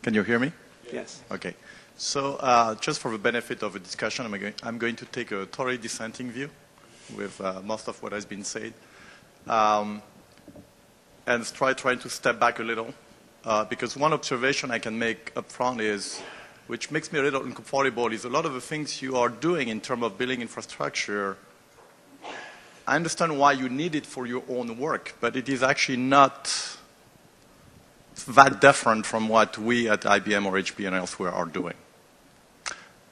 Can you hear me? Yes. Okay. So just for the benefit of the discussion, I'm going to take a totally dissenting view with most of what has been said, and trying to step back a little, because one observation I can make up front is, which makes me a little uncomfortable, is a lot of the things you are doing in terms of building infrastructure. I understand why you need it for your own work, but it is actually not that different from what we at IBM or HP and elsewhere are doing.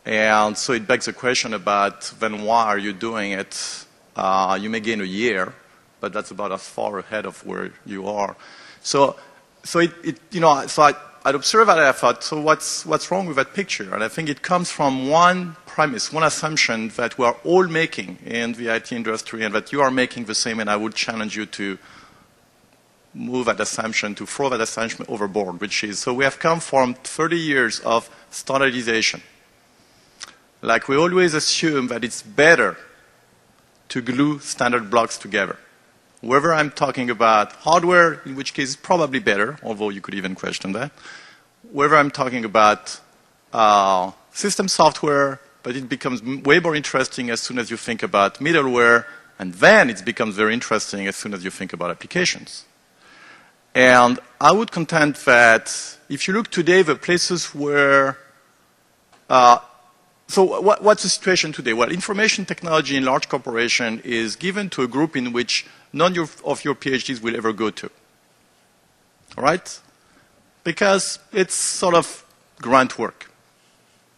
And so it begs a question about, then why are you doing it? You may gain a year, but that's about as far ahead of where you are. So I'd observe that, and I thought, so what's wrong with that picture? And I think it comes from one premise, one assumption that we are all making in the IT industry, and that you are making the same, and I would challenge you to move that assumption, to throw that assumption overboard, which is, so we have come from 30 years of standardization. Like we always assume that it's better to glue standard blocks together. Whether I'm talking about hardware, in which case it's probably better, although you could even question that. Whether I'm talking about system software, but it becomes way more interesting as soon as you think about middleware, and then it becomes very interesting as soon as you think about applications. And I would contend that if you look today, the places where, so what's the situation today? Well, information technology in large corporation is given to a group in which none of your PhDs will ever go to. All right? Because it's sort of grunt work.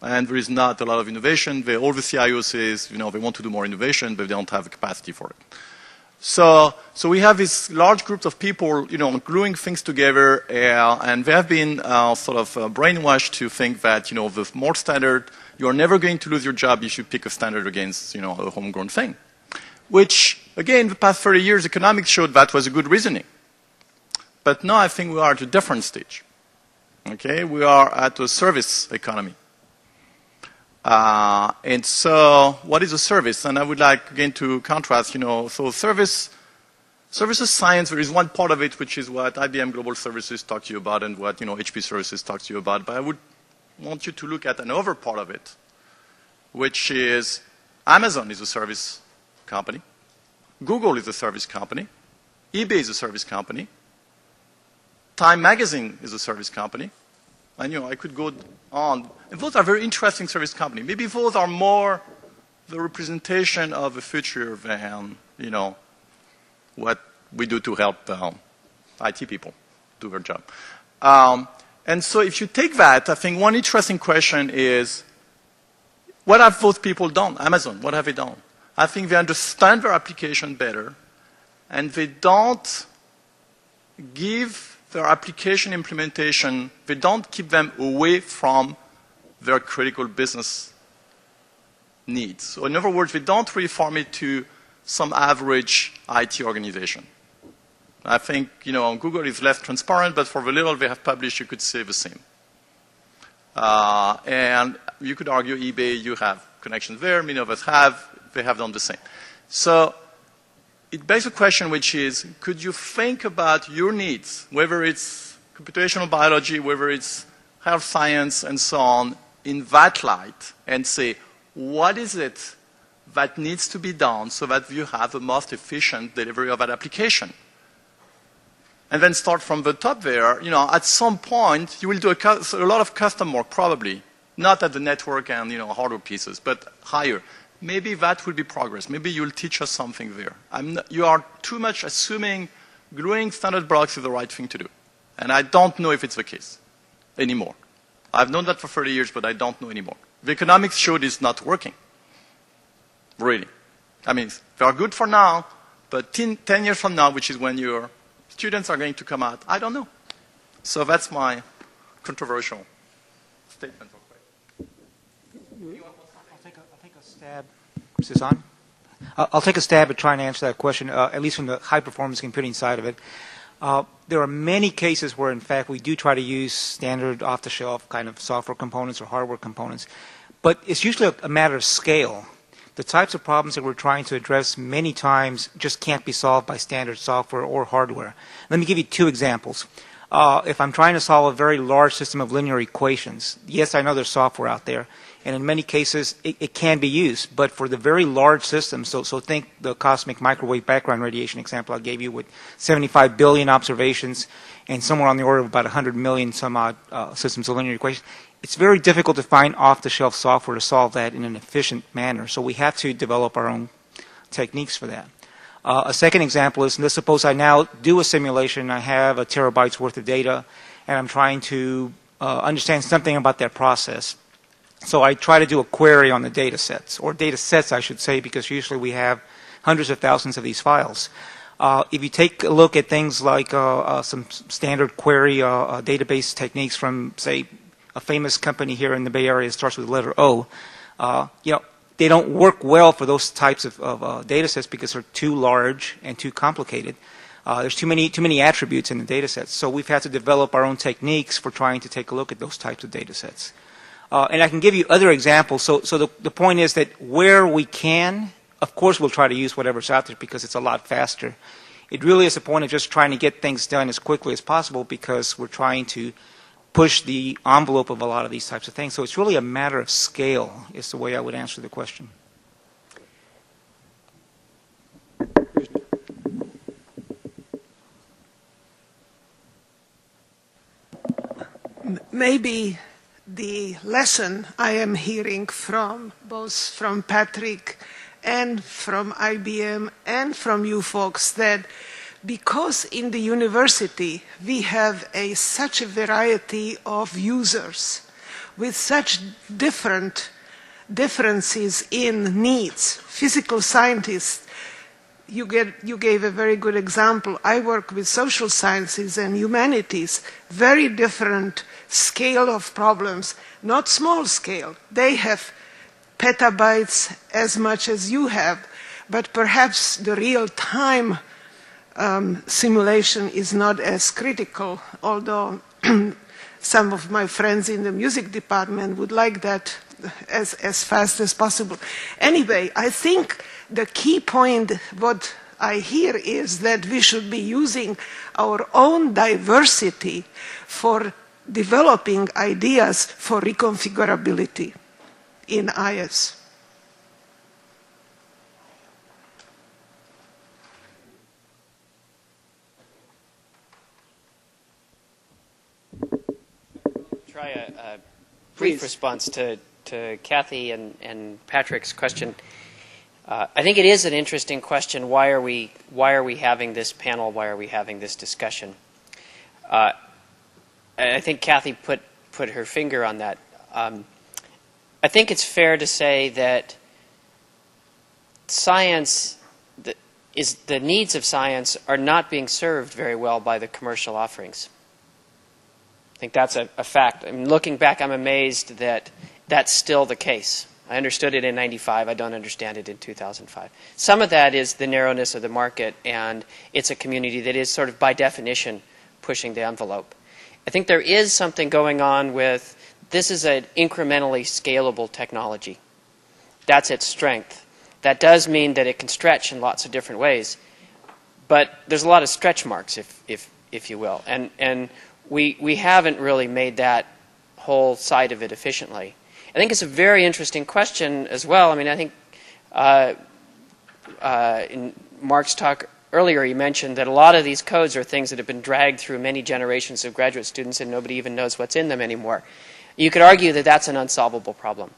And there is not a lot of innovation. All the CIOs says, they want to do more innovation, but they don't have the capacity for it. So we have these large groups of people, gluing things together, and they have been sort of brainwashed to think that, the more standard, you are never going to lose your job if you pick a standard against, a homegrown thing. Which, again, the past 30 years, economics showed that was a good reasoning. But now I think we are at a different stage. Okay, we are at a service economy. And so what is a service? And I would like, again, to contrast, so services science, there is one part of it, which is what IBM Global Services talk to you about and what, HP Services talk to you about. But I would want you to look at another part of it, which is Amazon is a service company. Google is a service company. eBay is a service company. Time Magazine is a service company. And, I could go on. And those are very interesting service companies. Maybe those are more the representation of the future than, what we do to help IT people do their job. And so if you take that, I think one interesting question is, what have those people done? Amazon, what have they done? I think they understand their application better, and they don't give their application implementation, they don't keep them away from their critical business needs. So in other words, they don't really farm it to some average IT organization. I think, Google is less transparent, but for the little they have published, you could say the same. And you could argue eBay, you have connections there, many of us have, they have done the same. So it begs a question, which is, could you think about your needs, whether it's computational biology, whether it's health science, and so on, in that light, and say, what is it that needs to be done so that you have the most efficient delivery of that application? And then start from the top there. At some point, you will do a lot of custom work, probably. Not at the network and, hardware pieces, but higher. Maybe that will be progress. Maybe you'll teach us something there. You are too much assuming gluing standard blocks is the right thing to do. And I don't know if it's the case anymore. I've known that for 30 years, but I don't know anymore. The economics showed it's not working. Really. I mean, they are good for now, but 10 years from now, which is when your students are going to come out, I don't know. So that's my controversial statement. Is this on? I'll take a stab at trying to answer that question, at least from the high-performance computing side of it. There are many cases where, in fact, we do try to use standard off-the-shelf kind of software components or hardware components, but it's usually a matter of scale. The types of problems that we're trying to address many times just can't be solved by standard software or hardware. Let me give you two examples. If I'm trying to solve a very large system of linear equations, yes, I know there's software out there, and in many cases it can be used. But for the very large systems, so think the cosmic microwave background radiation example I gave you with 75 billion observations and somewhere on the order of about 100 million some odd systems of linear equations, it's very difficult to find off-the-shelf software to solve that in an efficient manner. So we have to develop our own techniques for that. A second example is, let's suppose I now do a simulation, I have a terabyte's worth of data, and I'm trying to understand something about that process. So I try to do a query on the data sets, or data sets I should say, because usually we have hundreds of thousands of these files. If you take a look at things like some standard query database techniques from, say, a famous company here in the Bay Area, starts with the letter O, they don't work well for those types of data sets because they're too large and too complicated. There's too many attributes in the data sets. So we've had to develop our own techniques for trying to take a look at those types of data sets. And I can give you other examples. So the point is that where we can, of course we'll try to use whatever's out there because it's a lot faster. It really is a point of just trying to get things done as quickly as possible because we're trying to push the envelope of a lot of these types of things. So it's really a matter of scale is the way I would answer the question. Maybe the lesson I am hearing from both from Patrick and from IBM and from you folks that because in the university we have such a variety of users with such differences in needs. Physical scientists, you gave a very good example. I work with social sciences and humanities, very different scale of problems, not small scale. They have petabytes as much as you have, but perhaps the real-time simulation is not as critical, although some of my friends in the music department would like that as fast as possible. Anyway, I think the key point, what I hear, is that we should be using our own diversity for developing ideas for reconfigurability in IS. Try a brief response to Kathy and Patrick's question. I think it is an interesting question. Why are we having this panel? Why are we having this discussion? I think Kathy put her finger on that. I think it's fair to say that science, the needs of science are not being served very well by the commercial offerings. I think that's a fact. I mean, looking back, I'm amazed that that's still the case. I understood it in 95. I don't understand it in 2005. Some of that is the narrowness of the market, and it's a community that is sort of by definition pushing the envelope. I think there is something going on with this is an incrementally scalable technology. That's its strength. That does mean that it can stretch in lots of different ways, but there's a lot of stretch marks, if you will, and we haven't really made that whole side of it efficiently. I think it's a very interesting question as well. I mean, I think in Mark's talk earlier, he mentioned that a lot of these codes are things that have been dragged through many generations of graduate students and nobody even knows what's in them anymore. You could argue that that's an unsolvable problem,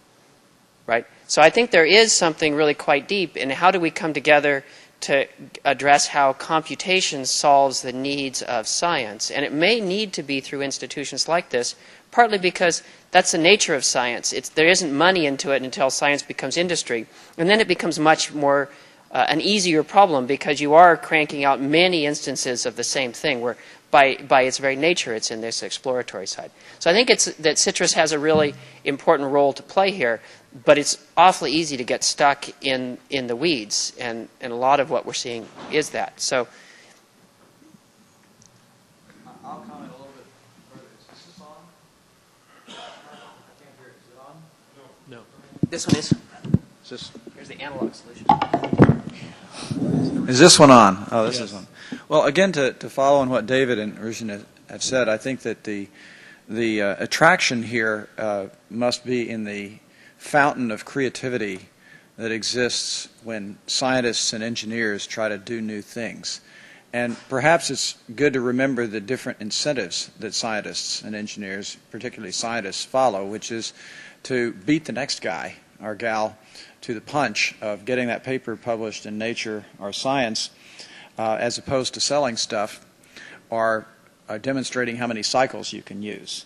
right? So I think there is something really quite deep in how do we come together to address how computation solves the needs of science. And it may need to be through institutions like this, partly because that's the nature of science. There isn't money into it until science becomes industry. And then it becomes much more an easier problem because you are cranking out many instances of the same thing where by its very nature it's in this exploratory side. So I think that CITRIS has a really important role to play here, but it's awfully easy to get stuck in the weeds, and a lot of what we're seeing is that. So I'll comment a little bit further. Is this on? I can't hear it. Is it on? no. This one is. Here's the analog solution. Is this one on? Oh, this is on. Well, again, to follow on what David and Ruzhina have said, I think that the attraction here must be in the fountain of creativity that exists when scientists and engineers try to do new things. And perhaps it's good to remember the different incentives that scientists and engineers, particularly scientists, follow, which is to beat the next guy or gal to the punch of getting that paper published in Nature or Science, as opposed to selling stuff or demonstrating how many cycles you can use.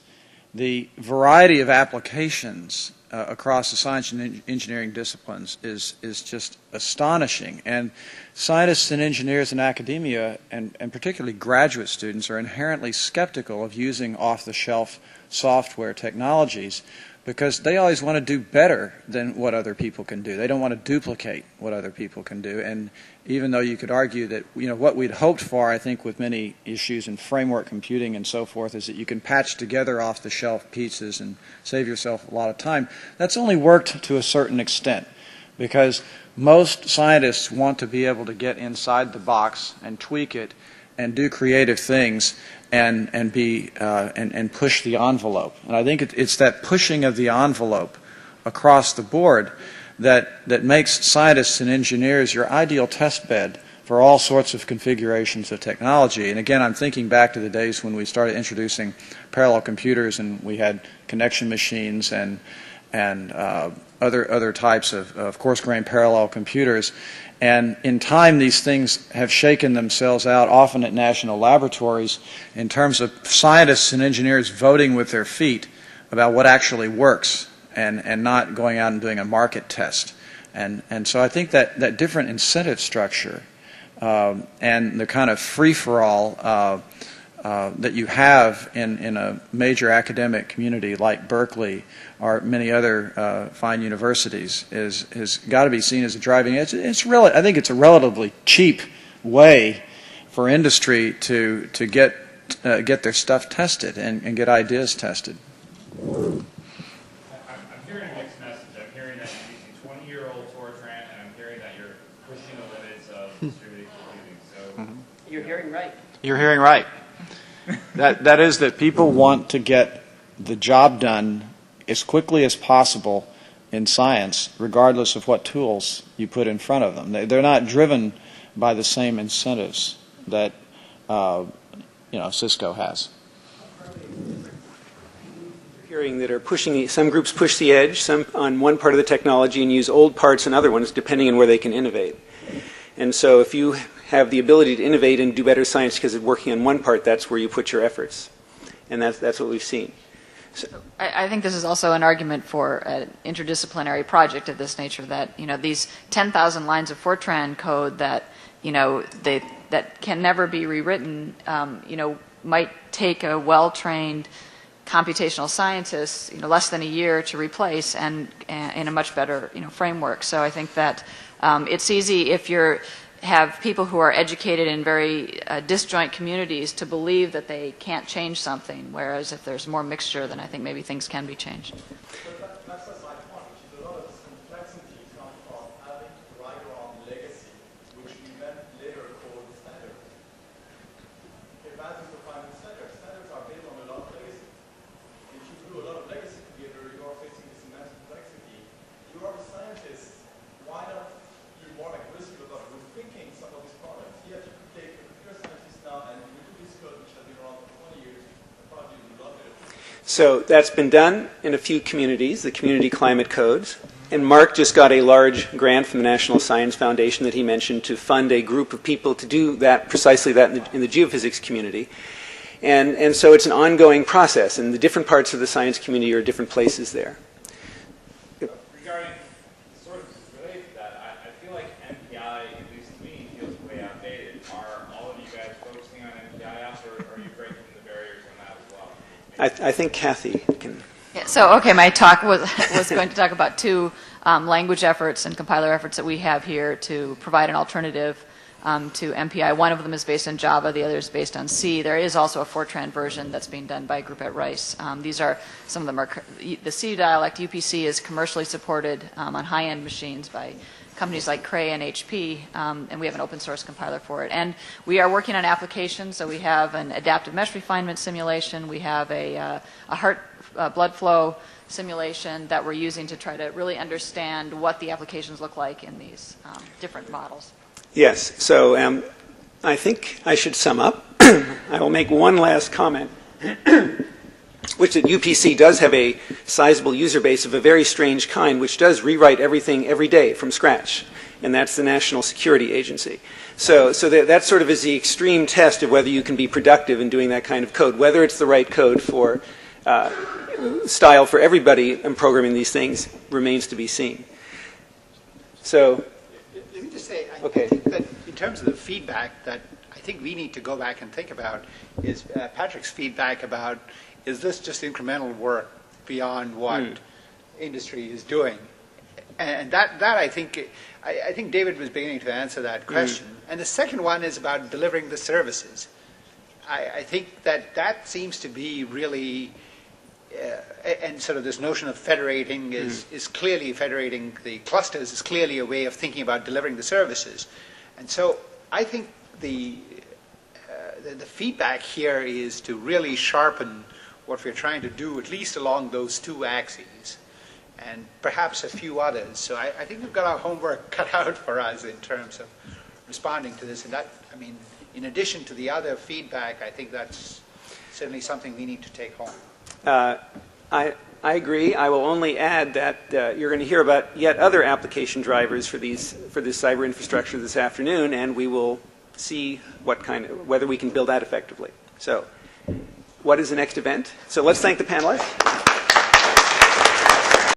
The variety of applications across the science and engineering disciplines is just astonishing. And scientists and engineers in academia, and particularly graduate students, are inherently skeptical of using off-the-shelf software technologies because they always want to do better than what other people can do. They don't want to duplicate what other people can do. And even though you could argue that, you know, what we'd hoped for, I think, with many issues in framework computing and so forth, is that you can patch together off-the-shelf pieces and save yourself a lot of time. That's only worked to a certain extent because most scientists want to be able to get inside the box and tweak it and do creative things and push the envelope. And I think it's that pushing of the envelope across the board that makes scientists and engineers your ideal test bed for all sorts of configurations of technology. And again, I'm thinking back to the days when we started introducing parallel computers and we had connection machines and other types of coarse-grained parallel computers. And in time, these things have shaken themselves out, often at national laboratories, in terms of scientists and engineers voting with their feet about what actually works and not going out and doing a market test. And so I think that different incentive structure and the kind of free-for-all that you have in a major academic community like Berkeley or many other fine universities has got to be seen as a driving edge. I think it's a relatively cheap way for industry to get their stuff tested and get ideas tested. I'm hearing a mixed message. I'm hearing that you're using 20-year-old Fortran, and I'm hearing that you're pushing the limits of distributed computing. So You're hearing right. You're hearing right. That is that people want to get the job done as quickly as possible in science, regardless of what tools you put in front of them. They're not driven by the same incentives that Cisco has. Hearing that are pushing, some groups push the edge, some on one part of the technology and use old parts in other ones, depending on where they can innovate. And so if you have the ability to innovate and do better science because it's working on one part, that's where you put your efforts. And that's what we've seen. So, I think this is also an argument for an interdisciplinary project of this nature, that, you know, these 10,000 lines of Fortran code that, you know, that can never be rewritten, might take a well-trained computational scientist, less than a year to replace, and in a much better, framework. So I think that it's easy if you have people who are educated in very disjoint communities to believe that they can't change something, whereas if there's more mixture, then I think maybe things can be changed. But that's a side point, which is a lot of this complexity comes from having to write around legacy, which we then later call standards. Advances of finding standards. Standards are built on a lot of legacy. If you do a lot of legacy together, you are facing this immense complexity. You are a scientist. Why not be more aggressive about rethinking some of these problems? Yes, you could take a computer scientist now and you do this code, which has been around for 20 years, and probably do a lot better. So that's been done in a few communities, the community climate codes. And Mark just got a large grant from the National Science Foundation that he mentioned to fund a group of people to do that, precisely that in the geophysics community. And so it's an ongoing process, and the different parts of the science community are different places there. regarding sort of related to that, I feel like MPI, at least to me, feels way outdated. Are all of you guys focusing on MPI apps, or are you breaking the barriers on that as well? I think Kathy can. Yeah, so, okay, my talk was going to talk about two language efforts and compiler efforts that we have here to provide an alternative to MPI. One of them is based on Java, the other is based on C. There is also a Fortran version that's being done by a group at Rice. These are, some of them are, the C dialect, UPC, is commercially supported on high-end machines by companies like Cray and HP, and we have an open source compiler for it. And we are working on applications, so we have an adaptive mesh refinement simulation, we have a heart blood flow simulation that we're using to try to really understand what the applications look like in these different models. Yes, so I think I should sum up. I will make one last comment, which that UPC does have a sizable user base of a very strange kind, which does rewrite everything every day from scratch, and that's the National Security Agency. So that sort of is the extreme test of whether you can be productive in doing that kind of code, whether it's the right code for style for everybody in programming these things remains to be seen. So, let me just say, I okay. think that in terms of the feedback that I think we need to go back and think about is Patrick's feedback about, is this just incremental work beyond what industry is doing? And that I think David was beginning to answer that question. And the second one is about delivering the services. I think that seems to be really, and sort of this notion of federating is clearly federating the clusters is clearly a way of thinking about delivering the services. And so I think the feedback here is to really sharpen what we're trying to do, at least along those two axes, and perhaps a few others. So I think we've got our homework cut out for us in terms of responding to this. And that, I mean, in addition to the other feedback, I think that's certainly something we need to take home. I agree. I will only add that you're going to hear about yet other application drivers for this cyber infrastructure this afternoon, and we will see whether we can build that effectively. So, what is the next event? So let's thank the panelists.